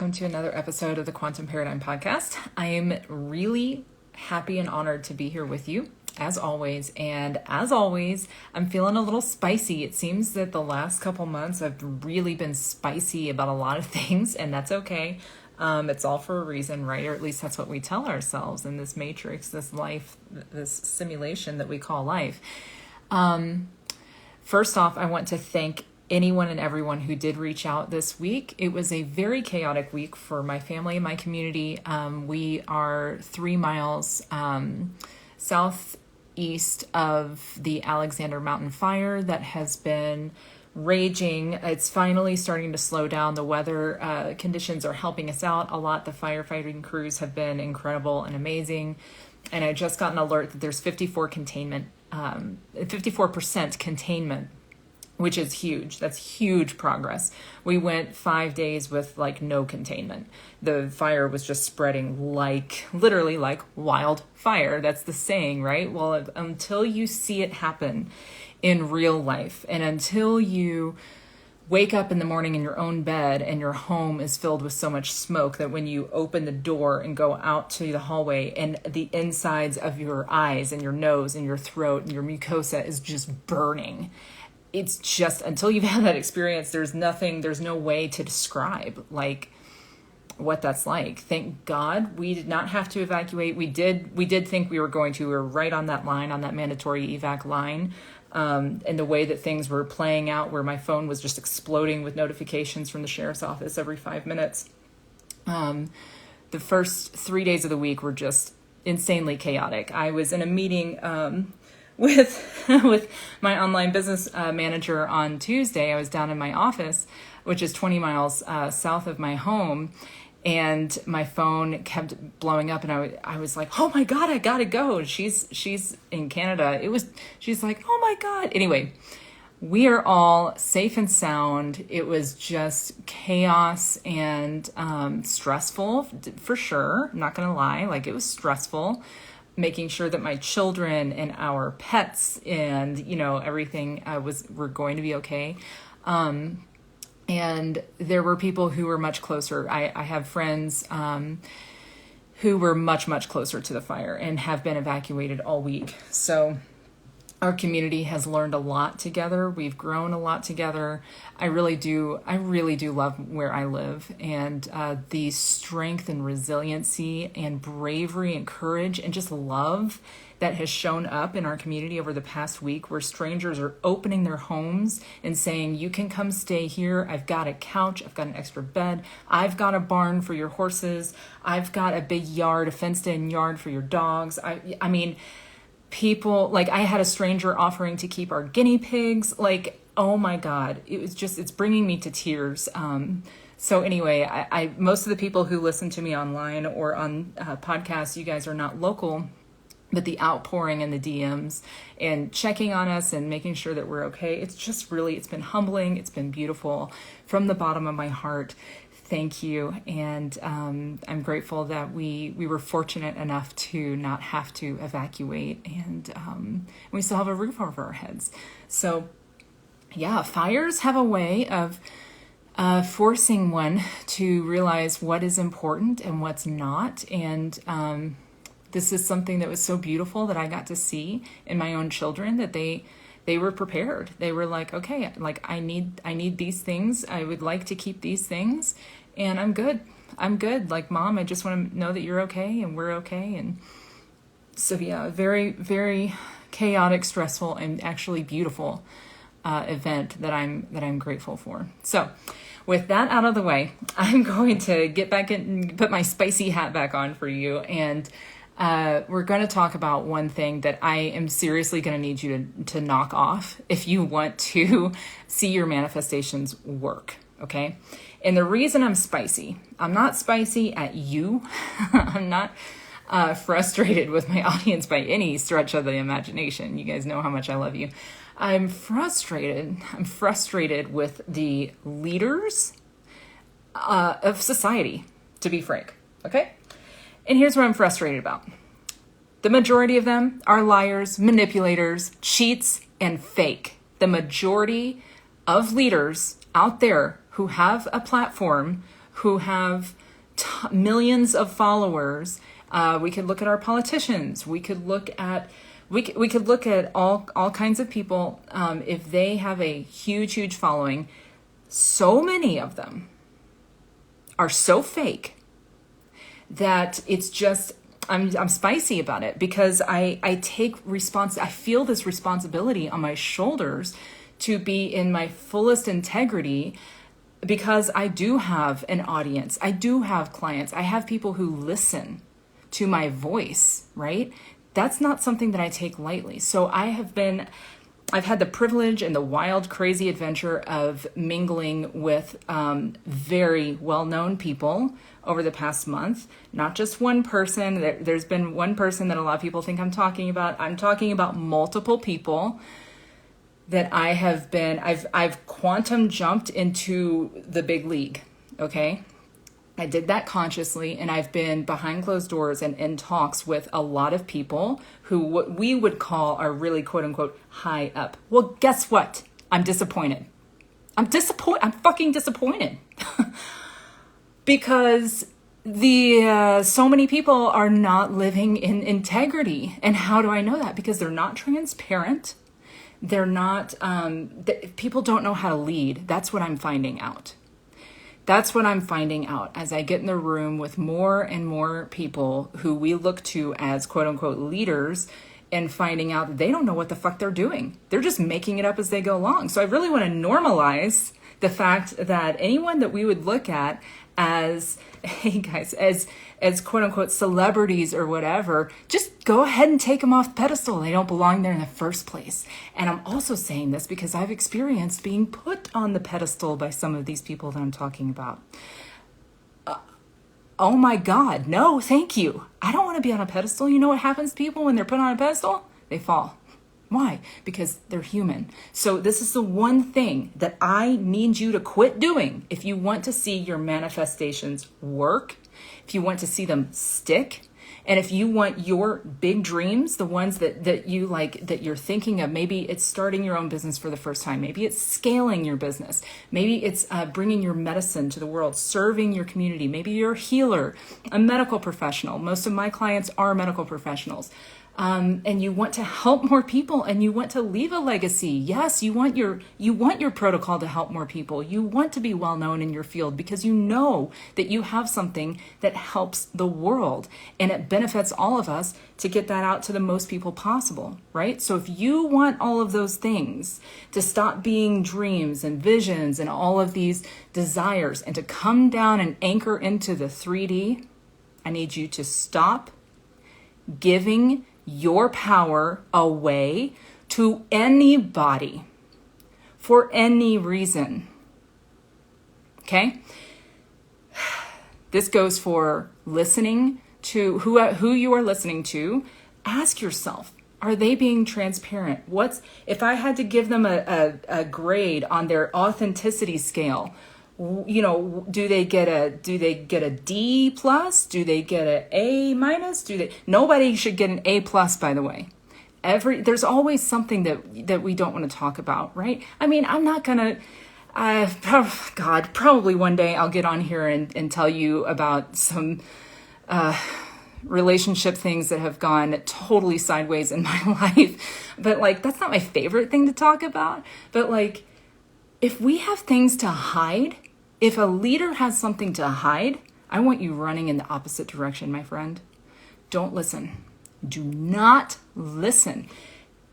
welcome to another episode of the Quantum Paradigm Podcast. I am really happy and honored to be here with you, as always. And as always, I'm feeling a little spicy. It seems that the last couple months I've really been spicy about a lot of things, and that's okay. It's all for a reason, right? Or at least that's what we tell ourselves in this matrix, this life, this simulation that we call life. First off, I want to thank anyone and everyone who did reach out this week. It was a very chaotic week for my family and my community. We are 3 miles southeast of the Alexander Mountain fire that has been raging. It's finally starting to slow down. The weather conditions are helping us out a lot. The firefighting crews have been incredible and amazing. And I just got an alert that there's 54% containment, which is huge. That's huge progress. We went 5 days with no containment. The fire was just spreading literally like wildfire. That's the saying, right? Well, until you see it happen in real life, and until you wake up in the morning in your own bed and your home is filled with so much smoke that when you open the door and go out to the hallway and the insides of your eyes and your nose and your throat and your mucosa is just burning. It's just, until you've had that experience, there's no way to describe what that's like. Thank God we did not have to evacuate. We did think we were going to. We were right on that line, on that mandatory evac line. And the way that things were playing out, where my phone was just exploding with notifications from the sheriff's office every 5 minutes. The first 3 days of the week were just insanely chaotic. I was in a meeting with my online business manager on Tuesday. I was down in my office, which is 20 miles south of my home, and my phone kept blowing up, and I was like, oh my God, I gotta go. She's in Canada. She's like, oh my God. Anyway, we are all safe and sound. It was just chaos and stressful for sure. I'm not gonna lie. It was stressful, making sure that my children and our pets and everything were going to be okay. And there were people who were much closer. I have friends who were much, much closer to the fire and have been evacuated all week. So our community has learned a lot together. We've grown a lot together. I really do love where I live, and the strength and resiliency and bravery and courage and just love that has shown up in our community over the past week, where strangers are opening their homes and saying, you can come stay here. I've got a couch. I've got an extra bed. I've got a barn for your horses. I've got a big yard, a fenced in yard for your dogs. I mean, people, I had a stranger offering to keep our guinea pigs. Oh my God, it's bringing me to tears. So anyway, I most of the people who listen to me online or on podcasts, you guys are not local, but the outpouring and the DMs and checking on us and making sure that we're okay. It's been humbling. It's been beautiful from the bottom of my heart. Thank you. And I'm grateful that we were fortunate enough to not have to evacuate, and we still have a roof over our heads. So yeah, fires have a way of forcing one to realize what is important and what's not. And this is something that was so beautiful that I got to see in my own children, that they were prepared. They were like, okay, I need these things. I would like to keep these things, and I'm good. Mom, I just want to know that you're okay and we're okay. And so yeah, very, very chaotic, stressful, and actually beautiful event that I'm grateful for. So with that out of the way, I'm going to get back in and put my spicy hat back on for you. And we're going to talk about one thing that I am seriously going to need you to knock off if you want to see your manifestations work. Okay. And the reason I'm not spicy at you. I'm not frustrated with my audience by any stretch of the imagination. You guys know how much I love you. I'm frustrated with the leaders of society, to be frank. Okay. And here's what I'm frustrated about. The majority of them are liars, manipulators, cheats, and fake. The majority of leaders out there who have a platform, who have millions of followers. We could look at our politicians. We could look at all kinds of people. If they have a huge following, so many of them are so fake that it's just, I'm spicy about it, because I feel this responsibility on my shoulders to be in my fullest integrity, because I do have an audience. I do have clients. I have people who listen to my voice, right? That's not something that I take lightly. So I've had the privilege and the wild, crazy adventure of mingling with very well-known people over the past month. Not just one person. There's been one person that a lot of people think I'm talking about. I'm talking about multiple people that I've quantum jumped into the big league, okay? I did that consciously, and I've been behind closed doors and in talks with a lot of people who what we would call are really quote unquote high up. Well, guess what? I'm disappointed. I'm fucking disappointed. Because so many people are not living in integrity. And how do I know that? Because they're not transparent. They're not, people don't know how to lead. That's what I'm finding out. That's what I'm finding out as I get in the room with more and more people who we look to as quote unquote leaders, and finding out that they don't know what the fuck they're doing. They're just making it up as they go along. So I really want to normalize the fact that anyone that we would look at as, hey guys, as quote unquote celebrities or whatever, just go ahead and take them off the pedestal. They don't belong there in the first place. And I'm also saying this because I've experienced being put on the pedestal by some of these people that I'm talking about. Oh my God, no, thank you. I don't want to be on a pedestal. You know what happens to people when they're put on a pedestal? They fall. Why? Because they're human. So this is the one thing that I need you to quit doing if you want to see your manifestations work, if you want to see them stick, and if you want your big dreams, the ones that you like, that you're thinking of, maybe it's starting your own business for the first time, maybe it's scaling your business, maybe it's bringing your medicine to the world, serving your community, maybe you're a healer, a medical professional. Most of my clients are medical professionals. And you want to help more people, and you want to leave a legacy. Yes, you want your protocol to help more people. You want to be well known in your field because you know that you have something that helps the world, and it benefits all of us to get that out to the most people possible, right? So if you want all of those things to stop being dreams and visions and all of these desires, and to come down and anchor into the 3D, I need you to stop giving your power away to anybody for any reason. Okay? This goes for listening to who you are listening to. Ask yourself, are they being transparent? If I had to give them a grade on their authenticity scale, you know, do they get a D plus? Do they get an A minus? Nobody should get an A plus, by the way. There's always something that we don't want to talk about, right? I mean, I'm not gonna, probably one day I'll get on here and tell you about some, relationship things that have gone totally sideways in my life. But like, that's not my favorite thing to talk about. But like, if we have things to hide, if a leader has something to hide, I want you running in the opposite direction, my friend. Don't listen. Do not listen.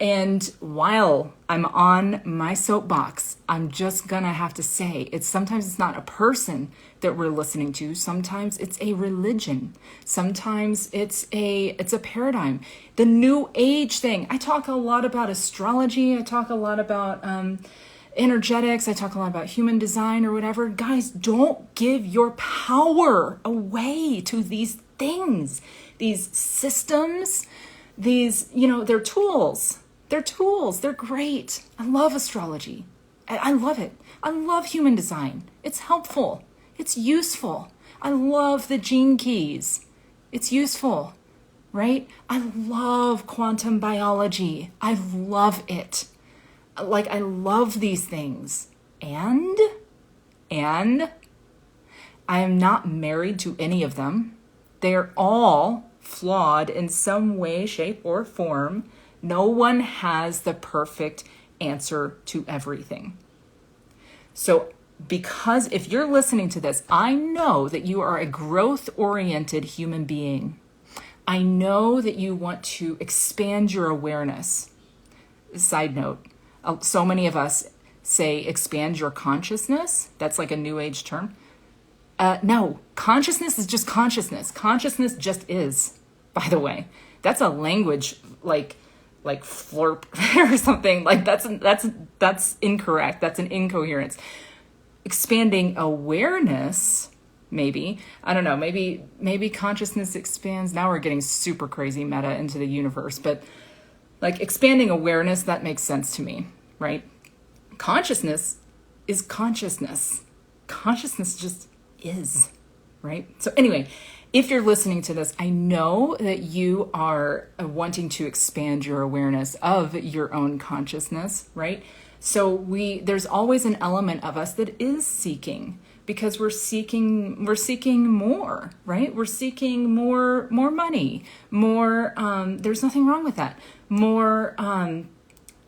And while I'm on my soapbox, I'm just gonna have to say, sometimes it's not a person that we're listening to. Sometimes it's a religion. Sometimes it's a paradigm. The new age thing. I talk a lot about astrology. I talk a lot about energetics. I talk a lot about human design or whatever. Guys, don't give your power away to these things, these systems, these, they're tools. They're tools. They're great. I love astrology. I love it. I love human design. It's helpful. It's useful. I love the gene keys. It's useful, right? I love quantum biology. I love it. Like, I love these things. And I am not married to any of them. They are all flawed in some way, shape, or form. No one has the perfect answer to everything. So because if you're listening to this, I know that you are a growth-oriented human being. I know that you want to expand your awareness. Side note, so many of us say expand your consciousness. That's like a new age term. No, consciousness is just consciousness. Consciousness just is, by the way. That's a language like flurp or something. Like that's incorrect. That's an incoherence. Expanding awareness, maybe. I don't know, maybe consciousness expands. Now we're getting super crazy meta into the universe, but like expanding awareness, that makes sense to me, right? Consciousness is consciousness. Consciousness just is, right? So anyway, if you're listening to this, I know that you are wanting to expand your awareness of your own consciousness, right? So there's always an element of us that is seeking, because we're seeking more, right? We're seeking more money, more, there's nothing wrong with that. More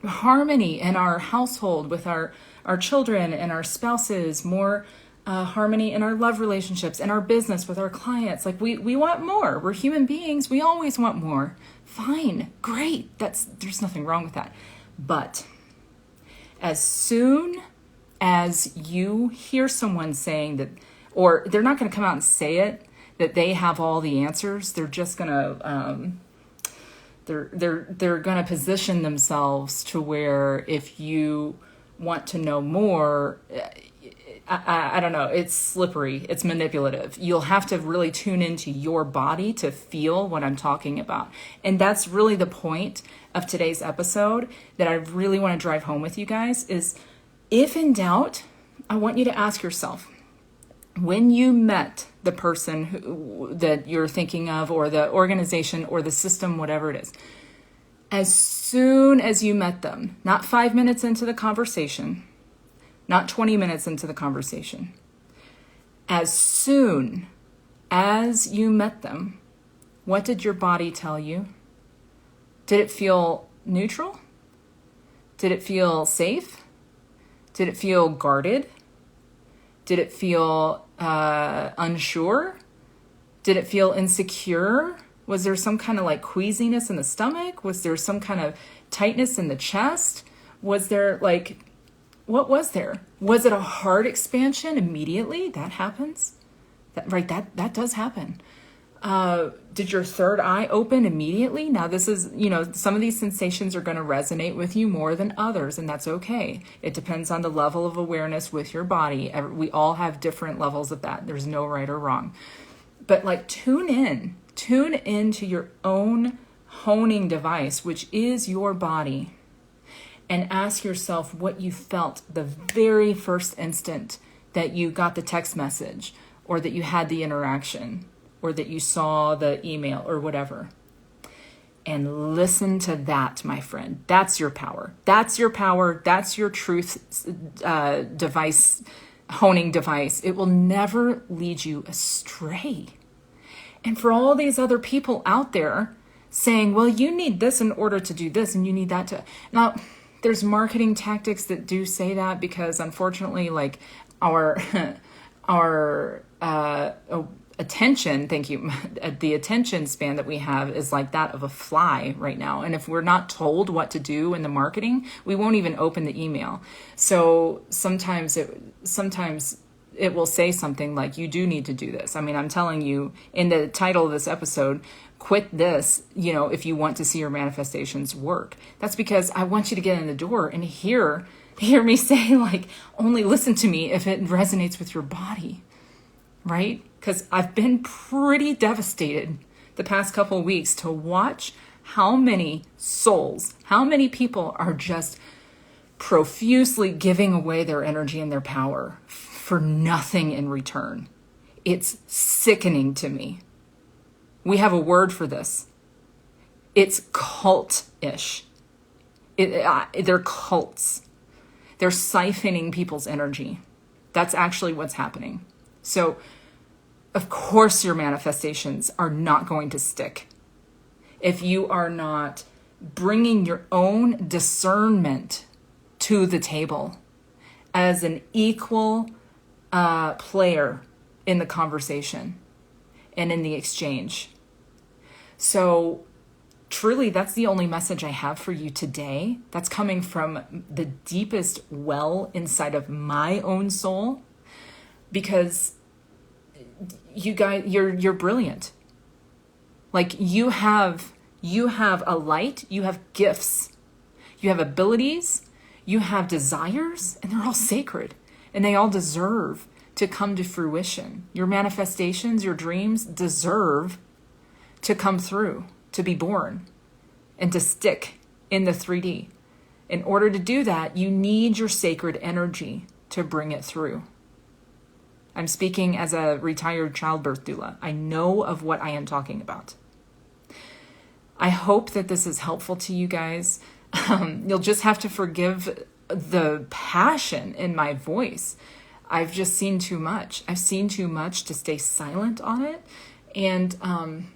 harmony in our household with our children and our spouses, more harmony in our love relationships and our business with our clients. Like we want more. We're human beings. We always want more. Fine, great. There's nothing wrong with that. But as soon as you hear someone saying that, or they're not going to come out and say it, that they have all the answers, they're just going to, they're going to position themselves to where if you want to know more, I don't know, it's slippery, it's manipulative. You'll have to really tune into your body to feel what I'm talking about. And that's really the point of today's episode that I really want to drive home with you guys is, if in doubt, I want you to ask yourself, when you met the person that you're thinking of, or the organization or the system, whatever it is, as soon as you met them, not 5 minutes into the conversation, not 20 minutes into the conversation, as soon as you met them, what did your body tell you? Did it feel neutral? Did it feel safe? Did it feel guarded? Did it feel unsure? Did it feel insecure? Was there some kind of like queasiness in the stomach? Was there some kind of tightness in the chest? Was there like, what was there? Was it a heart expansion immediately? That happens. That does happen. Did your third eye open immediately? Now this is, some of these sensations are going to resonate with you more than others, and that's okay. It depends on the level of awareness with your body. We all have different levels of that. There's no right or wrong. But like tune into your own honing device, which is your body, and ask yourself what you felt the very first instant that you got the text message, or that you had the interaction, or that you saw the email or whatever. And listen to that, my friend. That's your power. That's your power. That's your truth device, honing device. It will never lead you astray. And for all these other people out there saying, well, you need this in order to do this, and you need that to... Now, there's marketing tactics that do say that, because unfortunately, like our attention, thank you, the attention span that we have is like that of a fly right now. And if we're not told what to do in the marketing, we won't even open the email. So sometimes it will say something like, you do need to do this. I mean, I'm telling you in the title of this episode, quit this, if you want to see your manifestations work. That's because I want you to get in the door and hear me say, like, only listen to me if it resonates with your body, right? Because I've been pretty devastated the past couple of weeks to watch how many souls, how many people are just profusely giving away their energy and their power for nothing in return. It's sickening to me. We have a word for this. It's cult-ish. They're cults. They're siphoning people's energy. That's actually what's happening. So of course your manifestations are not going to stick if you are not bringing your own discernment to the table as an equal player in the conversation and in the exchange. So truly, that's the only message I have for you today. That's coming from the deepest well inside of my own soul, because you guys, you're brilliant. Like you have a light, you have gifts, you have abilities, you have desires, and they're all sacred and they all deserve to come to fruition. Your manifestations, your dreams deserve to come through, to be born, and to stick in the 3D. In order to do that, you need your sacred energy to bring it through. I'm speaking as a retired childbirth doula. I know of what I am talking about. I hope that this is helpful to you guys. You'll just have to forgive the passion in my voice. I've just seen too much. I've seen too much to stay silent on it. And I'm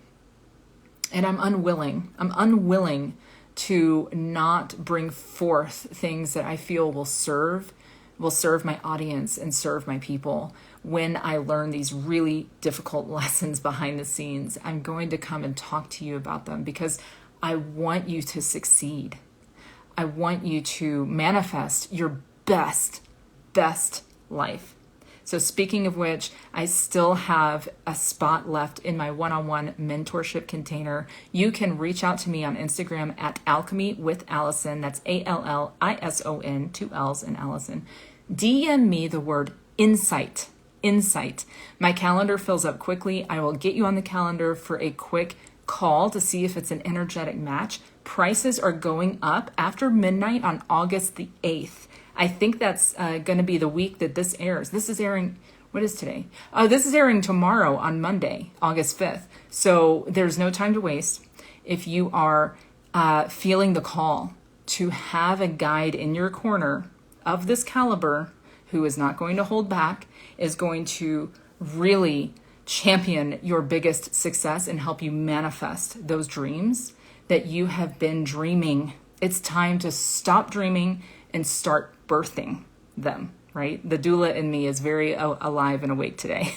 unwilling. I'm unwilling to not bring forth things that I feel will serve my audience and serve my people. When I learn these really difficult lessons behind the scenes, I'm going to come and talk to you about them because I want you to succeed. I want you to manifest your best life. So speaking of which, I still have a spot left in my one-on-one mentorship container. You can reach out to me on Instagram at Alchemy with Allison. That's Allison, 2 L's in Allison. DM me the word insight. My calendar fills up quickly. I will get you on the calendar for a quick call to see if it's an energetic match. Prices are going up after midnight on August the 8th. I think that's going to be the week that this airs. This is airing, what is today? This is airing tomorrow on Monday, August 5th. So there's no time to waste. If you are feeling the call to have a guide in your corner of this caliber who is not going to hold back, is going to really champion your biggest success and help you manifest those dreams that you have been dreaming. It's time to stop dreaming and start birthing them, right? The doula in me is very alive and awake today.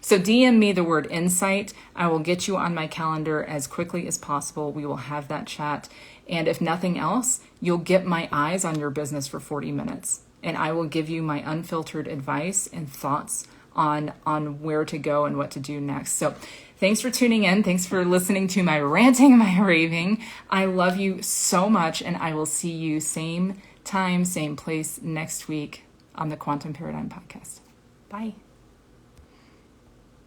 So DM me the word insight. I will get you on my calendar as quickly as possible. We will have that chat. And if nothing else, you'll get my eyes on your business for 40 minutes. And I will give you my unfiltered advice and thoughts on where to go and what to do next. So thanks for tuning in. Thanks for listening to my ranting, my raving. I love you so much, and I will see you same time, same place next week on the Quantum Paradigm Podcast. Bye.